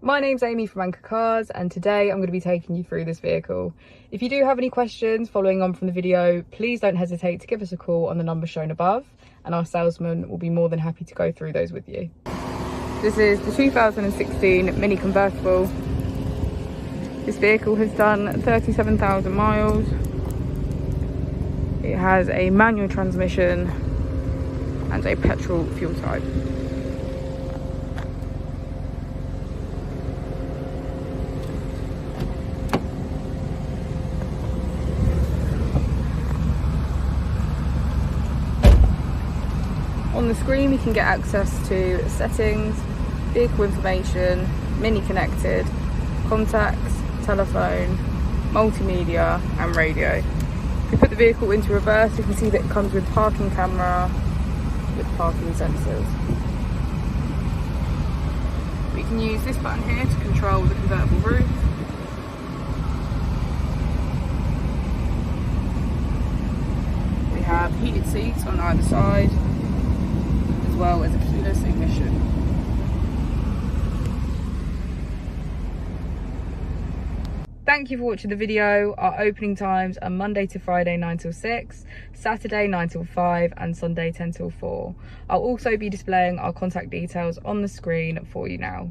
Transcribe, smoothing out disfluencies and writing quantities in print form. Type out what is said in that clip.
My name's Amy from Anchor Cars, and today I'm going to be taking you through this vehicle. If you do have any questions following on from the video, please don't hesitate to give us a call on the number shown above, and our salesman will be more than happy to go through those with you. This is the 2016 Mini Convertible. This vehicle has done 37,000 miles. It has a manual transmission and a petrol fuel type. On the screen, you can get access to settings, vehicle information, mini connected, contacts, telephone, multimedia and radio. If you put the vehicle into reverse, you can see that it comes with parking camera with parking sensors. We can use this button here to control the convertible roof. We have heated seats on either side, as well as a keyless ignition. Thank you for watching the video. Our opening times are Monday to Friday 9 till 6, Saturday 9 till 5 and Sunday 10 till 4. I'll also be displaying our contact details on the screen for you now.